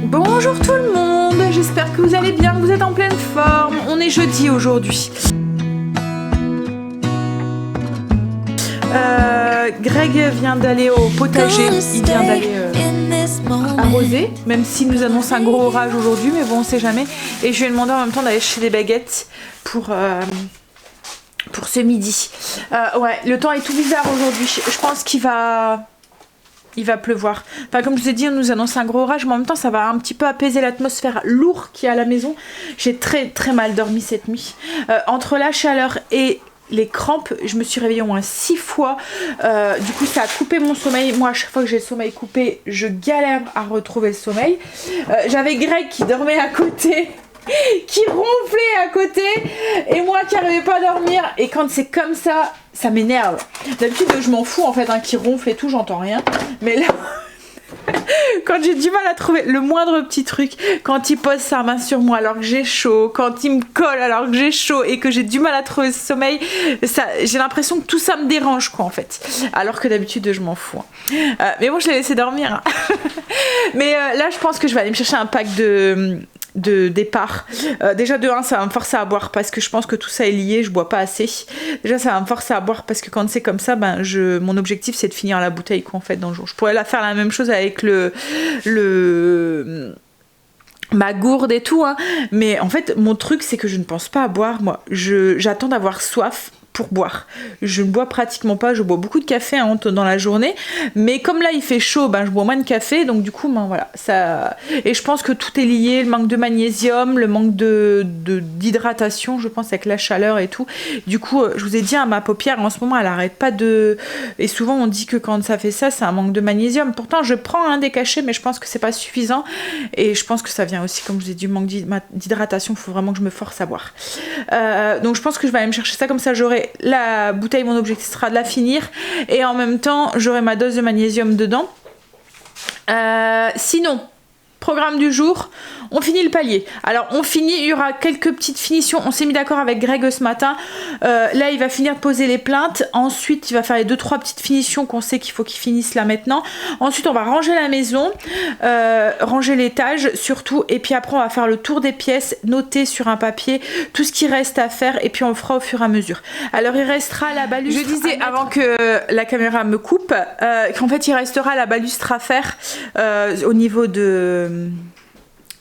Bonjour tout le monde, j'espère que vous allez bien, que vous êtes en pleine forme. On est jeudi aujourd'hui. Greg vient d'aller au potager, il vient d'aller arroser, même s'il nous annonce un gros orage aujourd'hui, mais bon on sait jamais. Et je lui ai demandé en même temps d'aller chercher des baguettes pour ce midi. Ouais, le temps est tout bizarre aujourd'hui, je pense qu'il va pleuvoir. Enfin, comme je vous ai dit, on nous annonce un gros orage, mais en même temps, ça va un petit peu apaiser l'atmosphère lourde qu'il y a à la maison. J'ai très très mal dormi cette nuit. Entre la chaleur et les crampes, je me suis réveillée au moins 6 fois. Du coup, ça a coupé mon sommeil. Moi, à chaque fois que j'ai le sommeil coupé, je galère à retrouver le sommeil. J'avais Greg qui dormait à côté. Qui ronflait à côté et moi qui n'arrivais pas à dormir, et quand c'est comme ça, ça m'énerve. D'habitude je m'en fous en fait, hein, qui ronfle et tout, j'entends rien, mais là quand j'ai du mal à trouver le moindre petit truc, quand il pose sa main sur moi alors que j'ai chaud, quand il me colle alors que j'ai chaud et que j'ai du mal à trouver ce sommeil, j'ai l'impression que tout ça me dérange quoi en fait, alors que d'habitude je m'en fous, hein. Mais bon, je l'ai laissé dormir, hein. Mais là je pense que je vais aller me chercher un pack de départ. Déjà de 1, ça va me forcer à boire parce que je pense que tout ça est lié, je bois pas assez. Déjà ça va me forcer à boire parce que quand c'est comme ça, ben mon objectif c'est de finir la bouteille quoi en fait dans le jour. Je pourrais faire la même chose avec ma gourde et tout, hein. Mais en fait mon truc c'est que je ne pense pas à boire, moi j'attends d'avoir soif pour boire. Je ne bois pratiquement pas, je bois beaucoup de café hein, dans la journée, mais comme là il fait chaud, ben je bois moins de café, donc du coup ben voilà, ça. Et je pense que tout est lié, le manque de magnésium, le manque d'hydratation, je pense avec la chaleur et tout. Du coup, je vous ai dit, hein, ma paupière en ce moment elle arrête pas de. Et souvent on dit que quand ça fait ça, c'est un manque de magnésium. Pourtant je prends des cachets, mais je pense que c'est pas suffisant. Et je pense que ça vient aussi, comme je vous ai dit, du manque d'hydratation. Il faut vraiment que je me force à boire. Donc je pense que je vais aller me chercher ça, comme ça j'aurai la bouteille, mon objectif sera de la finir et en même temps j'aurai ma dose de magnésium dedans. Sinon, programme du jour, on finit le palier. Alors on finit, il y aura quelques petites finitions, on s'est mis d'accord avec Greg ce matin. Là il va finir de poser les plaintes, ensuite il va faire les 2-3 petites finitions qu'on sait qu'il faut qu'il finisse là maintenant. Ensuite on va ranger la maison, ranger l'étage surtout, et puis après on va faire le tour des pièces, noter sur un papier tout ce qui reste à faire, et puis on le fera au fur et à mesure. Alors il restera la balustre. Je disais avant que la caméra me coupe qu'en fait il restera la balustre à faire au niveau de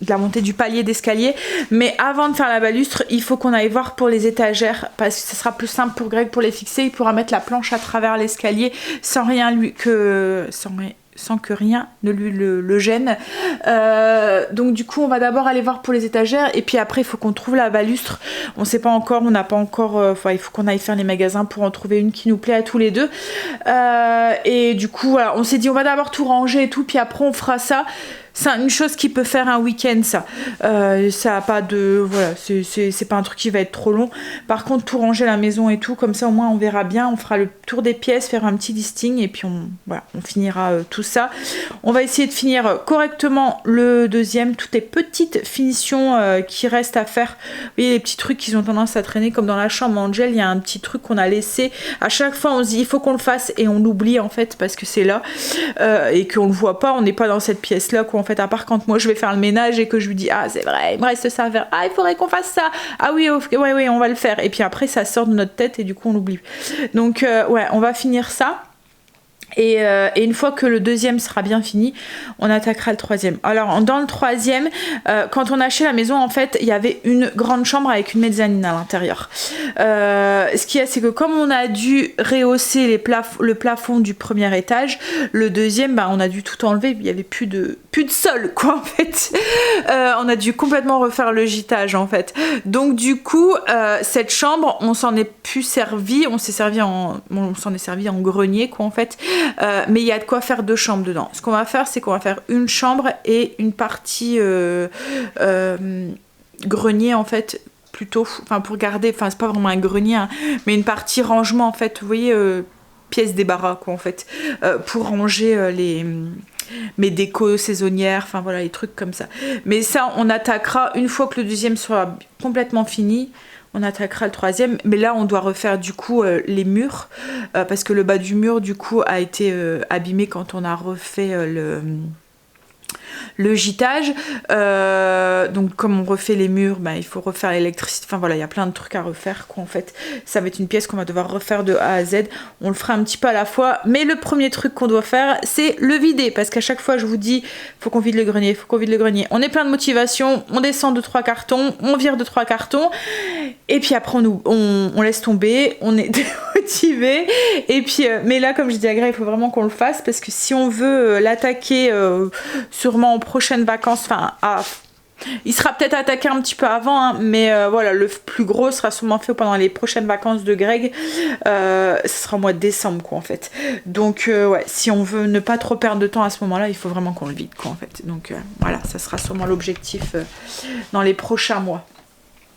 la montée du palier d'escalier, mais avant de faire la balustre il faut qu'on aille voir pour les étagères, parce que ce sera plus simple pour Greg pour les fixer. Il pourra mettre la planche à travers l'escalier sans que rien ne lui le gêne. Donc du coup on va d'abord aller voir pour les étagères, et puis après il faut qu'on trouve la balustre. On sait pas encore, on n'a pas encore, il faut qu'on aille faire les magasins pour en trouver une qui nous plaît à tous les deux. Et du coup voilà, on s'est dit on va d'abord tout ranger et tout, puis après on fera ça. C'est une chose qui peut faire un week-end, ça. Ça a pas de. Voilà, c'est pas un truc qui va être trop long. Par contre, tout ranger la maison et tout, comme ça au moins on verra bien. On fera le tour des pièces, faire un petit listing, et puis on finira tout ça. On va essayer de finir correctement le deuxième. Toutes les petites finitions qui restent à faire. Vous voyez, les petits trucs qui ont tendance à traîner, comme dans la chambre Angel, il y a un petit truc qu'on a laissé. À chaque fois, on se dit il faut qu'on le fasse, et on l'oublie en fait, parce que c'est là. Et qu'on le voit pas, on n'est pas dans cette pièce-là, quoi. En fait, à part quand moi je vais faire le ménage et que je lui dis ah c'est vrai il me reste ça à faire, ah il faudrait qu'on fasse ça, ah oui ouais on va le faire, et puis après ça sort de notre tête et du coup on l'oublie. Donc ouais, on va finir ça. Et une fois que le deuxième sera bien fini, on attaquera le troisième. Alors dans le troisième, quand on a acheté la maison, en fait il y avait une grande chambre avec une mezzanine à l'intérieur. Ce qu'il y a, c'est que comme on a dû rehausser le plafond du premier étage, le deuxième, on a dû tout enlever. Il n'y avait plus de sol quoi en fait. On a dû complètement refaire le gîtage en fait. Donc du coup cette chambre, on s'en est plus servi, on s'en est servi en grenier quoi en fait. Mais il y a de quoi faire 2 chambres dedans. Ce qu'on va faire, c'est qu'on va faire une chambre et une partie grenier en fait, plutôt, enfin pour garder, enfin c'est pas vraiment un grenier, hein, mais une partie rangement en fait, vous voyez, pièce débarras quoi en fait, pour ranger mes décos saisonnières, enfin voilà, les trucs comme ça. Mais ça, on attaquera une fois que le deuxième sera complètement fini. On attaquera le troisième, mais là on doit refaire du coup les murs, parce que le bas du mur du coup a été abîmé quand on a refait le gîtage. Donc comme on refait les murs, bah, il faut refaire l'électricité. Enfin voilà, il y a plein de trucs à refaire quoi, en fait. Ça va être une pièce qu'on va devoir refaire de A à Z. On le fera un petit peu à la fois. Mais le premier truc qu'on doit faire, c'est le vider. Parce qu'à chaque fois, je vous dis, faut qu'on vide le grenier, faut qu'on vide le grenier. On est plein de motivation, on descend 2-3 cartons, on vire 2-3 cartons. Et puis après, on laisse tomber, on est démotivé. Et puis, mais là, comme je dis à Greg, il faut vraiment qu'on le fasse. Parce que si on veut l'attaquer sûrement aux prochaines vacances, enfin, il sera peut-être attaqué un petit peu avant, hein, mais voilà, le plus gros sera sûrement fait pendant les prochaines vacances de Greg. Ce sera au mois de décembre, quoi, en fait. Donc, ouais, si on veut ne pas trop perdre de temps à ce moment-là, il faut vraiment qu'on le vide, quoi, en fait. Donc, voilà, ça sera sûrement l'objectif dans les prochains mois.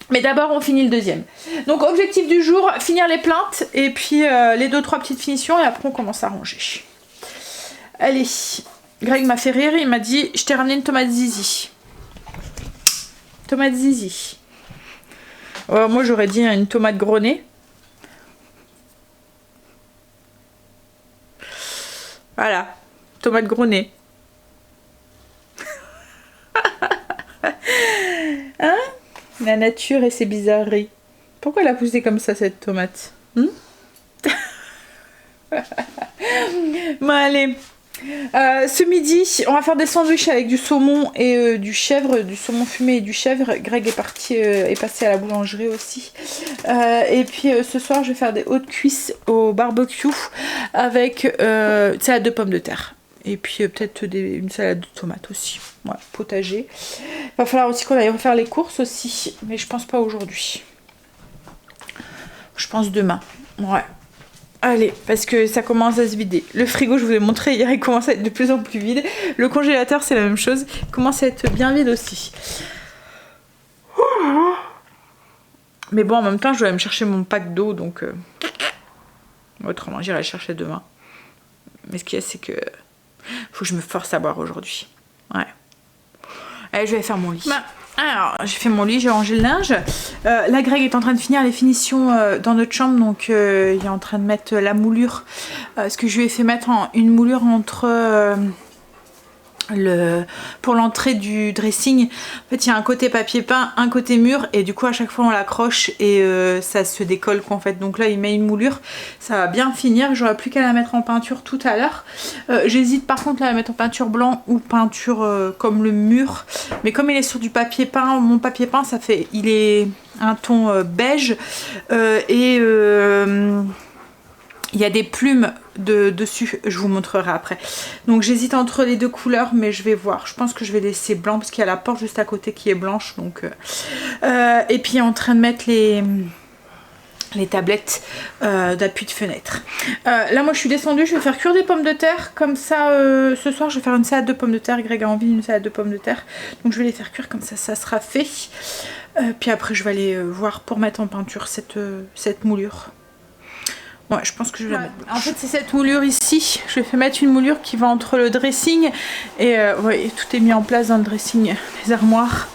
Mais d'abord, on finit le deuxième. Donc, objectif du jour, finir les plaintes, et puis les 2-3 petites finitions, et après, on commence à ranger. Allez, Greg m'a fait rire, il m'a dit, je t'ai ramené une tomate zizi. Tomate zizi. Moi j'aurais dit une tomate grenée. Voilà, tomate grenée. Hein? La nature et ses bizarreries. Pourquoi elle a poussé comme ça cette tomate? Bon allez. Ce midi, on va faire des sandwichs avec du saumon et du chèvre, du saumon fumé et du chèvre. Greg est passé à la boulangerie aussi. Et puis ce soir, je vais faire des hautes cuisses au barbecue avec une salade de pommes de terre. Et puis peut-être une salade de tomates aussi. Ouais, potager. Il va falloir aussi qu'on aille refaire les courses aussi, mais je pense pas aujourd'hui. Je pense demain. Ouais. Allez, parce que ça commence à se vider. Le frigo, je vous l'ai montré hier, il commence à être de plus en plus vide. Le congélateur, c'est la même chose. Il commence à être bien vide aussi. Mais bon, en même temps, je dois aller me chercher mon pack d'eau, donc... Autrement, j'irai le chercher demain. Mais ce qu'il y a, c'est que... Faut que je me force à boire aujourd'hui. Ouais. Allez, je vais faire mon lit. Alors, j'ai fait mon lit, j'ai rangé le linge. Là, Greg est en train de finir les finitions dans notre chambre, donc il est en train de mettre la moulure. Ce que je lui ai fait mettre une moulure entre pour l'entrée du dressing. En fait, il y a un côté papier peint, un côté mur, et du coup, à chaque fois, on l'accroche et ça se décolle, quoi, en fait. Donc là, il met une moulure, ça va bien finir. J'aurai plus qu'à la mettre en peinture tout à l'heure. J'hésite par contre à la mettre en peinture blanc ou peinture comme le mur. Mais comme il est sur du papier peint, mon papier peint, il est un ton beige et il y a des plumes dessus, je vous montrerai après. Donc j'hésite entre les deux couleurs, mais je vais voir. Je pense que je vais laisser blanc parce qu'il y a la porte juste à côté qui est blanche. Donc, et puis en train de mettre les tablettes d'appui de fenêtre. Là moi je suis descendue, je vais faire cuire des pommes de terre. Comme ça ce soir je vais faire une salade de pommes de terre. Greg a envie d'une salade de pommes de terre. Donc je vais les faire cuire comme ça, ça sera fait. Puis après je vais aller voir pour mettre en peinture cette moulure. Ouais, je pense que je vais la mettre. En fait, c'est cette moulure ici. Je vais faire mettre une moulure qui va entre le dressing et ouais, tout est mis en place dans le dressing, les armoires.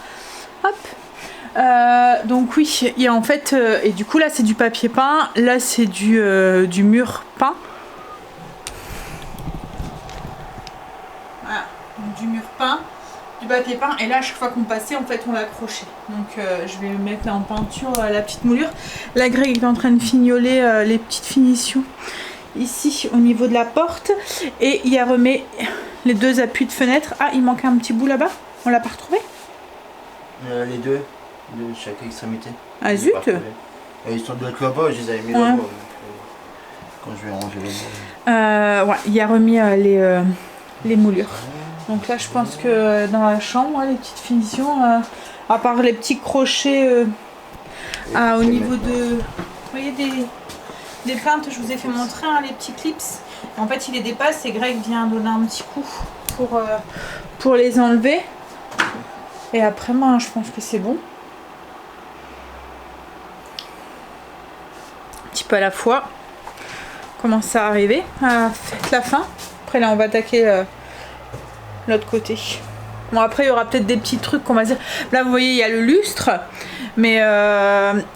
Hop. Donc oui, il y a en fait, et du coup là c'est du papier peint, là c'est du mur peint. Voilà, donc du mur peint, du papier peint, et là à chaque fois qu'on passait en fait on l'accrochait. Donc je vais mettre là en peinture la petite moulure. Là Greg est en train de fignoler les petites finitions ici au niveau de la porte, et il a remis les deux appuis de fenêtre. Ah, il manquait un petit bout là-bas, on l'a pas retrouvé? Les deux de chaque extrémité. Ah zut! Ils sont de l'autre là-bas, je les avais mis là-bas. Quand je vais ranger les mains. Ouais, il a remis les moulures. Donc là je pense que dans la chambre, les petites finitions, à part les petits crochets au niveau de... Vous voyez des peintes, je vous ai fait montrer les petits clips. En fait il les dépasse et Greg vient donner un petit coup pour les enlever. Et après moi je pense que c'est bon. Un petit peu à la fois. Commence à arriver à la fin. Après là on va attaquer l'autre côté. Bon après il y aura peut-être des petits trucs qu'on va dire. Là vous voyez il y a le lustre. Mais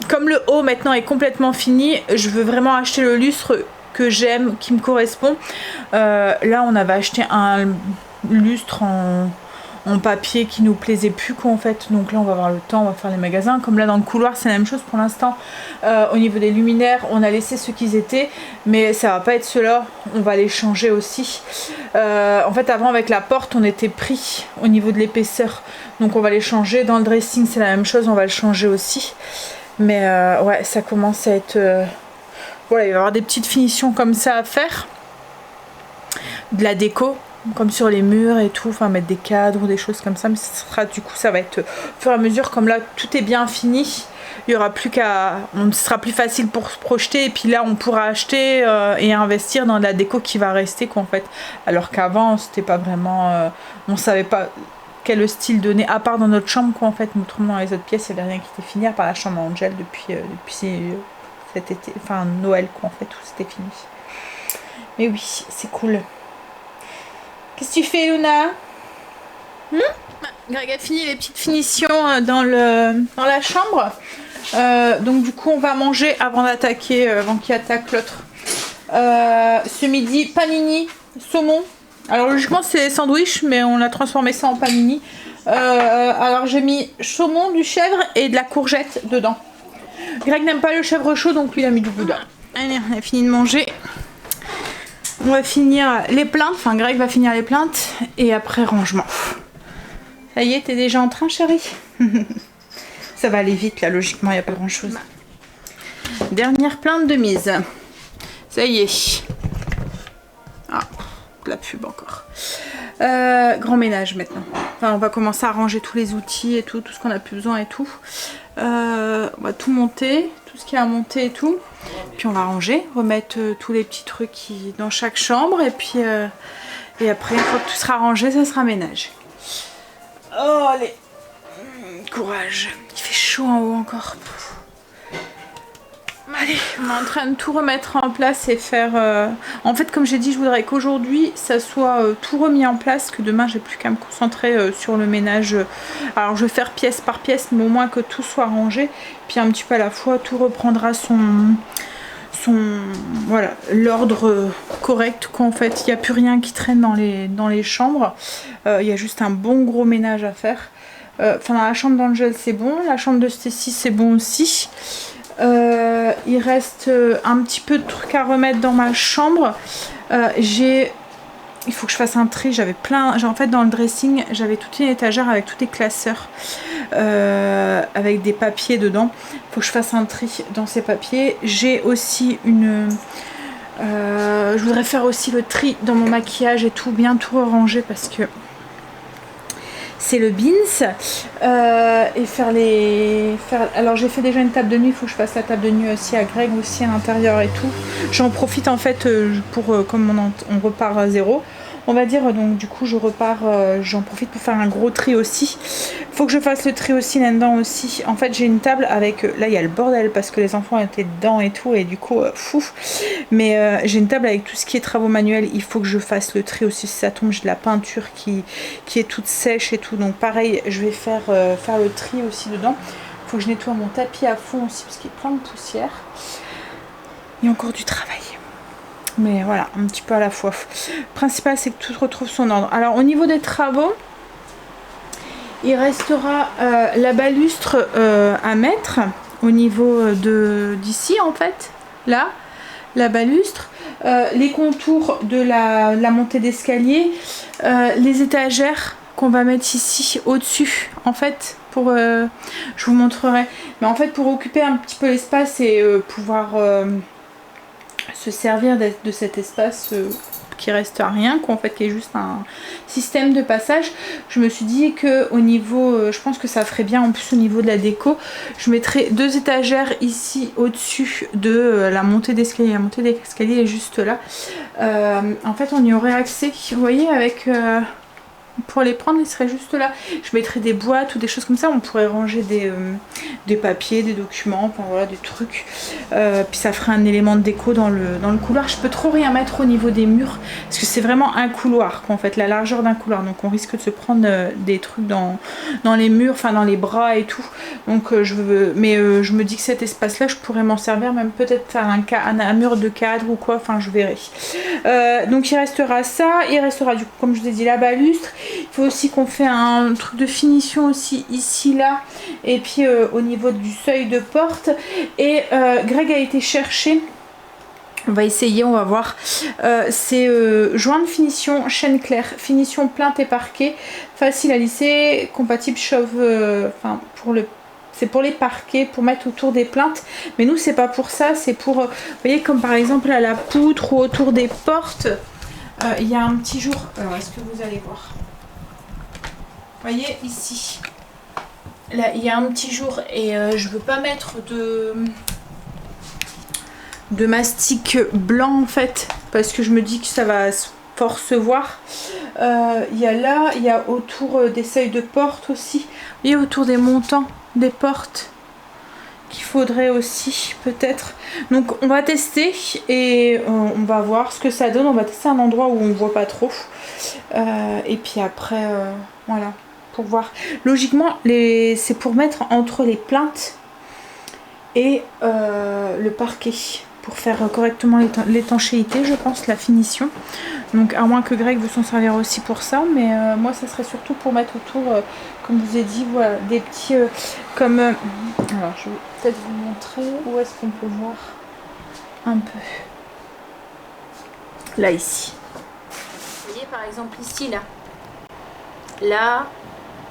comme le haut maintenant est complètement fini, je veux vraiment acheter le lustre que j'aime, qui me correspond. Là on avait acheté un lustre en papier qui nous plaisait plus quoi en fait. Donc là on va avoir le temps, on va faire les magasins. Comme là dans le couloir c'est la même chose pour l'instant. Au niveau des luminaires on a laissé ceux qu'ils étaient, mais ça va pas être ceux-là, on va les changer aussi. En fait avant avec la porte on était pris au niveau de l'épaisseur, donc on va les changer. Dans le dressing c'est la même chose, on va le changer aussi. Mais ouais ça commence à être... voilà, il va y avoir des petites finitions comme ça à faire. De la déco comme sur les murs et tout, enfin mettre des cadres ou des choses comme ça, mais ce sera, du coup ça va être au fur et à mesure, comme là tout est bien fini, il y aura plus qu'à, ce sera plus facile pour se projeter, et puis là on pourra acheter et investir dans de la déco qui va rester quoi en fait, alors qu'avant c'était pas vraiment, on savait pas quel style donner, à part dans notre chambre quoi en fait, autrement dans les autres pièces il n'y avait rien qui était fini, à part la chambre Angel depuis cet été, enfin Noël quoi en fait, tout c'était fini. Mais oui, c'est cool. Qu'est-ce que tu fais, Luna? Greg a fini les petites finitions dans la chambre. Donc du coup, on va manger avant d'attaquer, avant qu'il attaque l'autre. Ce midi, panini, saumon. Alors logiquement, c'est sandwich, mais on a transformé ça en panini. Alors j'ai mis saumon, du chèvre et de la courgette dedans. Greg n'aime pas le chèvre chaud, donc lui il a mis du boudin. Allez, on a fini de manger. On va finir les plaintes, enfin Greg va finir les plaintes et après rangement. Ça y est, t'es déjà en train chérie? Ça va aller vite là, logiquement il n'y a pas grand chose. Dernière plainte de mise. Ça y est. Ah, de la pub encore. Grand ménage maintenant. Enfin, on va commencer à ranger tous les outils et tout ce qu'on a plus besoin et tout. On va tout monter, tout ce qui est à monter et tout. Puis on va ranger, remettre tous les petits trucs dans chaque chambre et puis et après une fois que tout sera rangé, ça sera ménage. Oh allez, courage, il fait chaud en haut encore. Allez, on est en train de tout remettre en place et faire... En fait, comme j'ai dit, je voudrais qu'aujourd'hui, ça soit tout remis en place, que demain, j'ai plus qu'à me concentrer sur le ménage. Alors, je vais faire pièce par pièce, mais au moins que tout soit rangé. Puis un petit peu à la fois, tout reprendra voilà, l'ordre correct, quoi, en fait. Il n'y a plus rien qui traîne dans les chambres. Il y a juste un bon gros ménage à faire. Enfin, dans la chambre d'Angel, c'est bon. La chambre de Stacy, c'est bon aussi. Il reste un petit peu de trucs à remettre dans ma chambre. Il faut que je fasse un tri. J'avais plein. En fait, dans le dressing, j'avais toute une étagère avec tous les classeurs avec des papiers dedans. Il faut que je fasse un tri dans ces papiers. J'ai aussi je voudrais faire aussi le tri dans mon maquillage et tout, bien tout ranger parce que c'est le beans et alors j'ai fait déjà une table de nuit, il faut que je fasse la table de nuit aussi à Greg aussi à l'intérieur et tout. J'en profite en fait pour comme on repart à zéro on va dire, donc du coup je repars, j'en profite pour faire un gros tri aussi. Faut que je fasse le tri aussi là-dedans aussi. En fait j'ai une table avec, là il y a le bordel parce que les enfants étaient dedans et tout et du coup fou. Mais j'ai une table avec tout ce qui est travaux manuels, il faut que je fasse le tri aussi si ça tombe. J'ai de la peinture qui est toute sèche et tout, donc pareil je vais faire le tri aussi dedans. Faut que je nettoie mon tapis à fond aussi parce qu'il y a plein de poussière. Il y a encore du travail. Mais voilà, un petit peu à la fois. Le principal, c'est que tout retrouve son ordre. Alors, au niveau des travaux, il restera la balustre à mettre au niveau d'ici, en fait. Là, la balustre. Les contours de la montée d'escalier. Les étagères qu'on va mettre ici, au-dessus, en fait. Je vous montrerai. Mais en fait, pour occuper un petit peu l'espace et pouvoir... se servir de cet espace qui reste à rien, quoi, en fait, qui est juste un système de passage. Je me suis dit que au niveau, je pense que ça ferait bien en plus au niveau de la déco, je mettrais 2 étagères ici au-dessus de la montée d'escalier. La montée d'escalier est juste là. En fait, on y aurait accès, vous voyez, avec... pour les prendre, il serait juste là. Je mettrais des boîtes ou des choses comme ça. On pourrait ranger des papiers, des documents, enfin voilà, des trucs. Puis ça ferait un élément de déco dans le couloir. Je peux trop rien mettre au niveau des murs parce que c'est vraiment un couloir, quoi, en fait, la largeur d'un couloir. Donc on risque de se prendre des trucs dans les murs, enfin dans les bras et tout. Donc je me dis que cet espace-là, je pourrais m'en servir, même peut-être faire un mur de cadre ou quoi. Enfin, je verrai. Donc il restera ça. Il restera du coup, comme je vous ai dit, la balustre. Il faut aussi qu'on fait un truc de finition aussi ici, là. Et puis au niveau du seuil de porte. Et Greg a été chercher. On va essayer, on va voir. C'est joint de finition, chaîne claire, finition plainte et parquet, facile à lisser, compatible chauve, enfin c'est pour les parquets, pour mettre autour des plaintes. Mais nous, c'est pas pour ça, c'est pour, vous voyez, comme par exemple à la poutre ou autour des portes. Il y a un petit jour. Alors, est-ce que vous allez voir? Vous voyez ici. Là, il y a un petit jour et je veux pas mettre de mastic blanc en fait parce que je me dis que ça va fort se voir. Il y a là, il y a autour des seuils de porte aussi, et autour des montants des portes qu'il faudrait aussi peut-être. Donc on va tester et on va voir ce que ça donne. On va tester un endroit où on voit pas trop et puis après voilà, pour voir. Logiquement c'est pour mettre entre les plaintes et le parquet, pour faire correctement l'étanchéité, je pense, la finition. Donc à moins que Greg veut s'en servir aussi pour ça, mais moi ça serait surtout pour mettre autour, comme je vous ai dit, voilà, des petits comme alors je vais peut-être vous montrer où est-ce qu'on peut voir un peu. Là ici. Vous voyez par exemple ici là,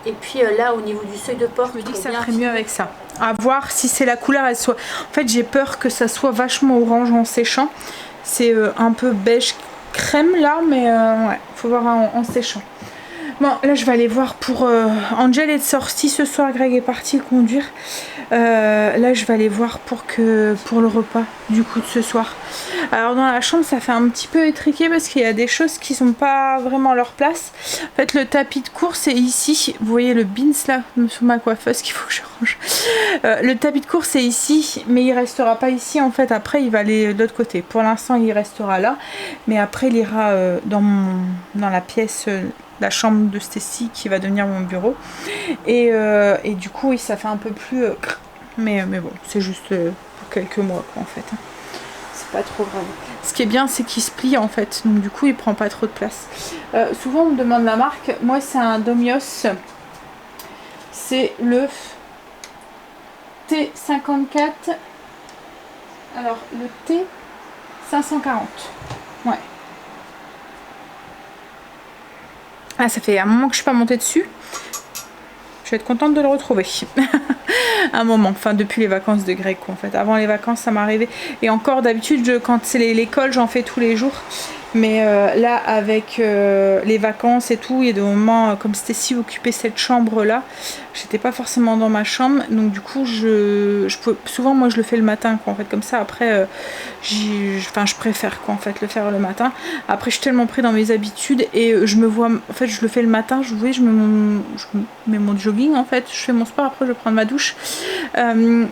et puis là au niveau du seuil de porte, je me dis que ça ferait mieux avec ça. À voir si c'est la couleur, elle soit. En fait, j'ai peur que ça soit vachement orange en séchant. C'est un peu beige crème là, mais ouais, faut voir en séchant. Bon, là je vais aller voir pour Angel est sortie ce soir, Greg est parti conduire. Là je vais aller voir pour le repas du coup de ce soir. Alors dans la chambre ça fait un petit peu étriqué parce qu'il y a des choses qui sont pas vraiment à leur place. En fait le tapis de course est ici. Vous voyez le beans là sur ma coiffeuse qu'il faut que je range. Le tapis de course est ici, mais il restera pas ici en fait. Après il va aller de l'autre côté. Pour l'instant il restera là, mais après il ira dans la pièce. La chambre de Stacy qui va devenir mon bureau et du coup oui, ça fait un peu plus mais bon c'est juste pour quelques mois quoi, en fait hein. C'est pas trop grave. Ce qui est bien c'est qu'il se plie en fait, donc du coup il prend pas trop de place. Souvent on me demande la marque, moi c'est un Domios, c'est le T54, alors le T540, ouais. Ah, ça fait un moment que je suis pas montée dessus. Je vais être contente de le retrouver. Un moment, enfin depuis les vacances de Greg quoi, en fait. Avant les vacances ça m'arrivait. Et encore d'habitude quand c'est l'école j'en fais tous les jours. Mais là avec les vacances et tout, il y a des moments comme Stacy occupait cette chambre là. J'étais pas forcément dans ma chambre, donc du coup souvent moi je le fais le matin quoi, en fait, comme ça après je préfère quoi en fait le faire le matin. Après je suis tellement pris dans mes habitudes et je me vois, en fait je le fais le matin, je mets mon jogging en fait, je fais mon sport, après je vais prendre ma douche.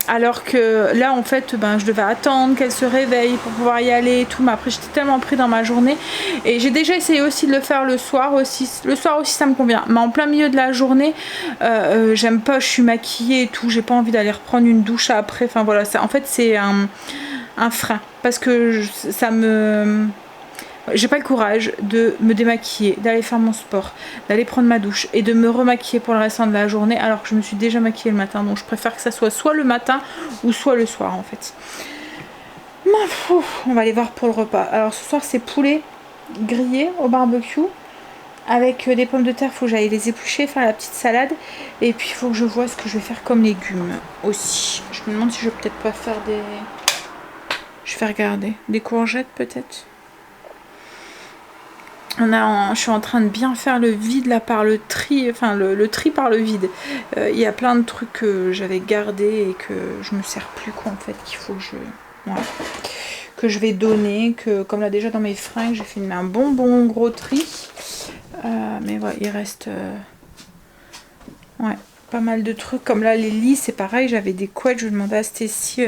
Alors que là en fait je devais attendre qu'elle se réveille pour pouvoir y aller et tout, mais après j'étais tellement pris dans ma journée et j'ai déjà essayé aussi de le faire le soir aussi ça me convient, mais en plein milieu de la journée j'aime pas, je suis maquillée et tout, j'ai pas envie d'aller reprendre une douche après, enfin voilà, ça en fait c'est un frein parce que j'ai pas le courage de me démaquiller, d'aller faire mon sport, d'aller prendre ma douche et de me remaquiller pour le restant de la journée alors que je me suis déjà maquillée le matin, donc je préfère que ça soit le matin ou soit le soir en fait. On va aller voir pour le repas. Alors ce soir c'est poulet grillé au barbecue avec des pommes de terre, il faut que j'aille les éplucher, faire la petite salade et puis il faut que je vois ce que je vais faire comme légumes aussi. Je me demande si je vais peut-être pas faire je vais regarder des courgettes peut-être. Je suis en train de bien faire le vide là par le tri, enfin le tri par le vide. Il y a plein de trucs que j'avais gardés et que je me sers plus quoi en fait, qu'il faut que je vais donner, que comme là déjà dans mes fringues j'ai fait un bon gros tri. Mais voilà, il reste pas mal de trucs. Comme là les lits c'est pareil, j'avais des couettes, je demandais à Stacy,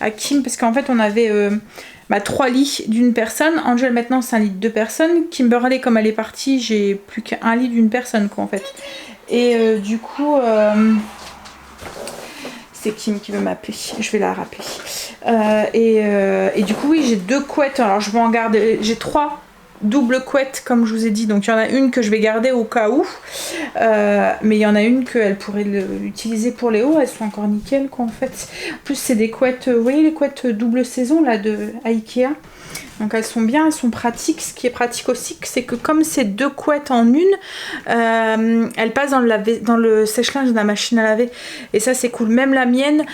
à Kim, parce qu'en fait on avait 3 lits d'une personne. Angel maintenant c'est un lit de 2 personnes. Kimberly comme elle est partie, j'ai plus qu'un lit d'une personne quoi en fait. Et du coup c'est Kim qui veut m'appeler, je vais la rappeler. Et du coup oui j'ai 2 couettes, alors je vais en garder, j'ai 3 double couette comme je vous ai dit, donc il y en a une que je vais garder au cas où, mais il y en a une qu'elle pourrait l'utiliser pour Léo, elles sont encore nickel quoi en fait. En plus c'est des couettes, vous voyez les couettes double saison là de Ikea, donc elles sont bien, elles sont pratiques. Ce qui est pratique aussi, c'est que comme c'est 2 couettes en une, elles passent dans le sèche-linge de la machine à laver. Et ça c'est cool. Même la mienne,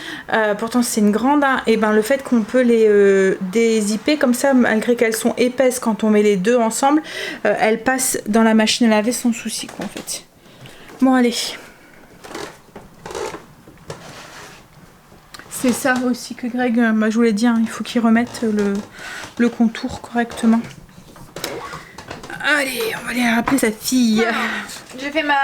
pourtant c'est une grande, hein, et ben le fait qu'on peut les dézipper comme ça, malgré qu'elles sont épaisses, quand on met les deux ensemble, elles passent dans la machine à laver sans souci quoi en fait. Bon allez. C'est ça aussi que Greg, je vous l'ai dit, hein, il faut qu'il remette le contour correctement. Allez, on va aller rappeler sa fille. J'ai fait ma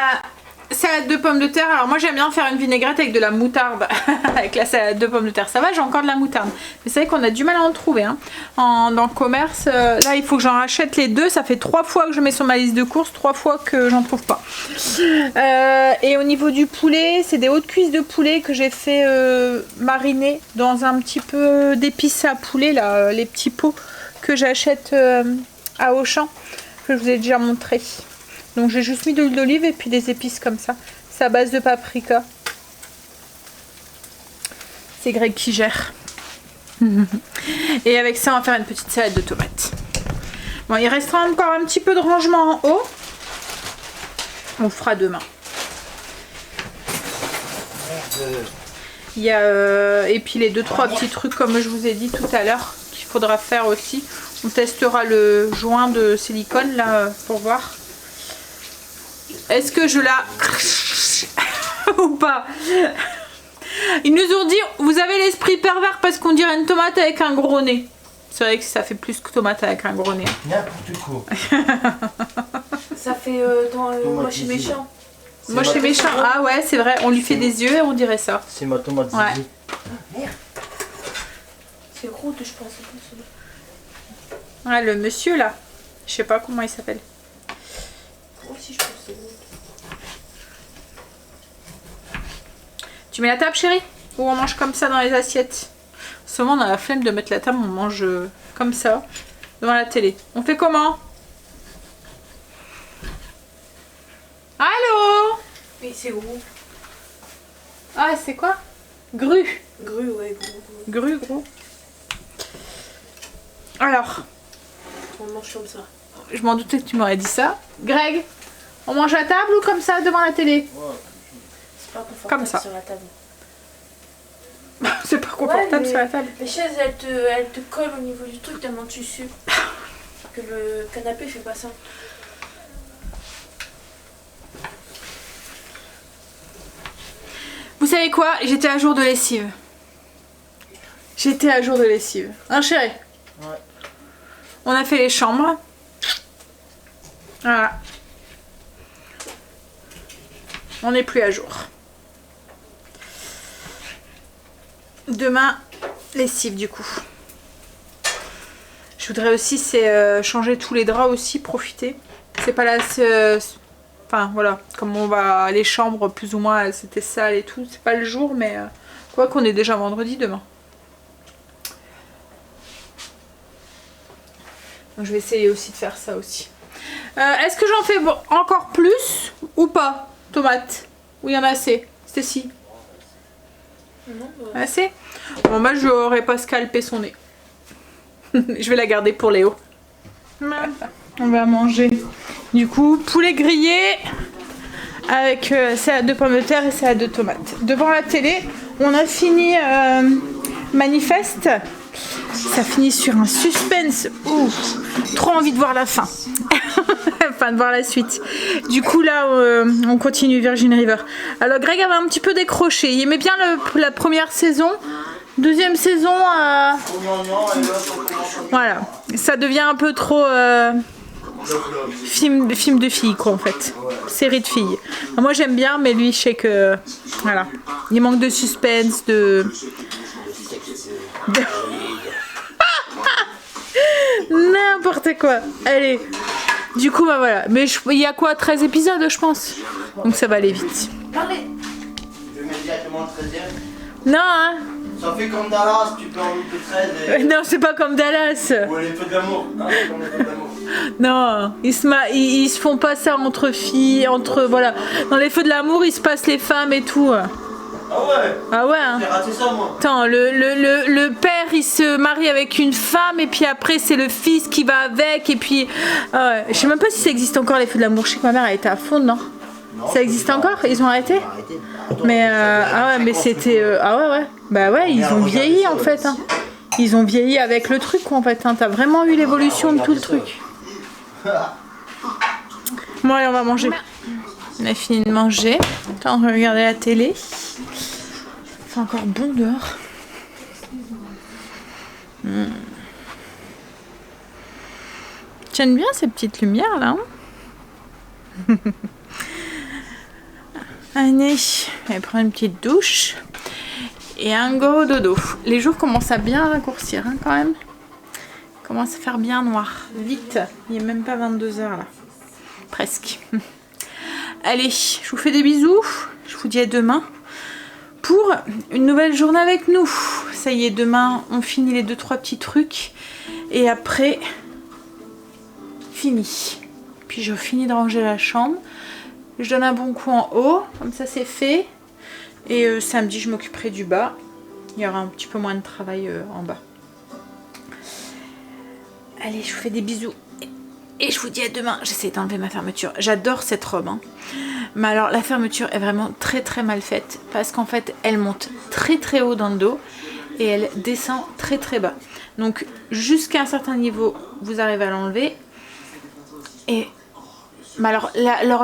salade de pommes de terre. Alors moi j'aime bien faire une vinaigrette avec de la moutarde. Avec la salade de pommes de terre. Ça va, j'ai encore de la moutarde. Mais c'est vrai qu'on a du mal à en trouver. Hein. Dans le commerce, là il faut que j'en rachète les 2. Ça fait 3 fois que je mets sur ma liste de courses. 3 fois que j'en trouve pas. Et au niveau du poulet, c'est des hautes cuisses de poulet que j'ai fait mariner dans un petit peu d'épices à poulet. Là, les petits pots que j'achète à Auchan. Que je vous ai déjà montré. Donc j'ai juste mis de l'huile d'olive et puis des épices comme ça. C'est à base de paprika. C'est Greg qui gère. Et avec ça, on va faire une petite salade de tomates. Bon, il restera encore un petit peu de rangement en haut. On fera demain. Il y a et puis les 2-3 petits trucs comme je vous ai dit tout à l'heure qu'il faudra faire aussi. On testera le joint de silicone là pour voir. Est-ce que je la ou pas? Ils nous ont dit vous avez l'esprit pervers parce qu'on dirait une tomate avec un gros nez. C'est vrai que ça fait plus que tomate avec un gros nez. N'importe quoi. Ça fait moi chez méchant. Moi chez méchant. Ah ouais c'est vrai, on lui fait des yeux et on dirait ça. C'est ma tomate ouais. Zizi. Merde. C'est gros je pense. Ouais, le monsieur là. Je sais pas comment il s'appelle. Aussi je pense que c'est gros. Tu mets la table chérie? Ou on mange comme ça dans les assiettes? Souvent on a la flemme de mettre la table, on mange comme ça devant la télé. On fait comment? Allô? Oui c'est gros. Ah c'est quoi? Grue. Grue ouais gros. Grue gros. Alors. On mange comme ça. Je m'en doutais que tu m'aurais dit ça. Greg, on mange à table ou comme ça devant la télé? Ouais. C'est pas confortable Comme ça. sur la table. C'est pas confortable ouais, sur la table. Les chaises elles te collent au niveau du truc tellement tu sues. Que le canapé fait pas ça. Vous savez quoi? J'étais à jour de lessive. J'étais à jour de lessive. Hein chérie? Ouais. On a fait les chambres. Voilà. On n'est plus à jour. Demain, lessive du coup. Je voudrais aussi changer tous les draps aussi, profiter. C'est pas là, enfin voilà, comme on va les chambres plus ou moins, c'était sale et tout. C'est pas le jour, mais quoi qu'on est déjà vendredi demain. Donc je vais essayer aussi de faire ça aussi. Est-ce que j'en fais encore plus ou pas? Tomates. Oui, il y en a assez. Stécie. Non, Assez? Bon, moi, je n'aurais pas scalpé son nez. Je vais la garder pour Léo. On va manger. Du coup, poulet grillé avec salade de pommes de terre et salade de tomates. Devant la télé, on a fini Manifeste. Ça finit sur un suspense. Ouf, trop envie de voir la fin. Enfin, de voir la suite. Du coup, là, on continue Virgin River. Alors, Greg avait un petit peu décroché. Il aimait bien la première saison. Deuxième saison, voilà. Ça devient un peu trop film de filles, quoi, en fait. Série de filles. Alors, moi, j'aime bien, mais lui, je sais que... Voilà. Il manque de suspense, n'importe quoi. Allez. Du coup, bah voilà. Mais il y a quoi? 13 épisodes, je pense. Donc ça va aller vite. Parlez. Je mets directement le 13e. Non, hein. Ça fait comme Dallas, tu peux en louper 13 et... Non, c'est pas comme Dallas. Ou les feux d'amour. Non, c'est comme les feux d'amour. Non, ils se font pas ça entre filles, voilà. Dans les feux de l'amour, ils se passent les femmes et tout. Ah ouais. Ah ouais, hein. J'ai raté ça, moi. Attends, le père, il se marie avec une femme et puis après, c'est le fils qui va avec et puis... Ah ouais. Je sais même pas si ça existe encore, les feux de l'amour. Je sais que ma mère, elle était à fond, non? Ça existe encore? Ils ont arrêté? Mais ah ouais, mais c'était... ah ouais, ouais. Bah ouais, ils ont vieilli, en fait, hein. Ils ont vieilli avec le truc, en fait, hein. T'as vraiment eu l'évolution de tout le truc. Bon, allez, on va manger. On a fini de manger. Attends, on va regarder la télé. C'est encore bon dehors. J'aime bien ces petites lumières là. Allez, je vais prendre une petite douche et un gros dodo. Les jours commencent à bien raccourcir hein, quand même. Commence à faire bien noir. Vite, il n'est même pas 22 h là. Presque. Allez, je vous fais des bisous. Je vous dis à demain pour une nouvelle journée avec nous. Ça y est, demain, on finit les 2-3 petits trucs. Et après, fini. Puis je finis de ranger la chambre. Je donne un bon coup en haut. Comme ça, c'est fait. Et samedi, je m'occuperai du bas. Il y aura un petit peu moins de travail en bas. Allez, je vous fais des bisous. Et je vous dis à demain. J'essaie d'enlever ma fermeture. J'adore cette robe. Hein. Mais alors, la fermeture est vraiment très très mal faite. Parce qu'en fait, elle monte très très haut dans le dos. Et elle descend très très bas. Donc, jusqu'à un certain niveau, vous arrivez à l'enlever. Et... Mais alors,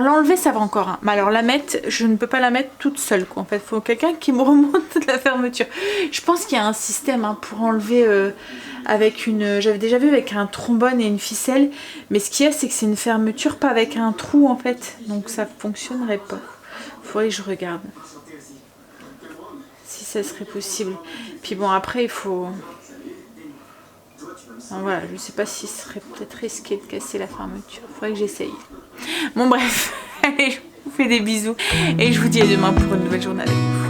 l'enlever, ça va encore. Hein. Mais alors, la mettre, je ne peux pas la mettre toute seule. Quoi. En fait, il faut quelqu'un qui me remonte la fermeture. Je pense qu'il y a un système hein, pour enlever avec une... J'avais déjà vu avec un trombone et une ficelle. Mais ce qu'il y a, c'est que c'est une fermeture, pas avec un trou, en fait. Donc, ça ne fonctionnerait pas. Il faudrait que je regarde. Si ça serait possible. Puis bon, après, il faut... Enfin, voilà, je ne sais pas si ce serait peut-être risqué de casser la fermeture. Il faudrait que j'essaye. Bon bref, allez, je vous fais des bisous et je vous dis à demain pour une nouvelle journée avec vous.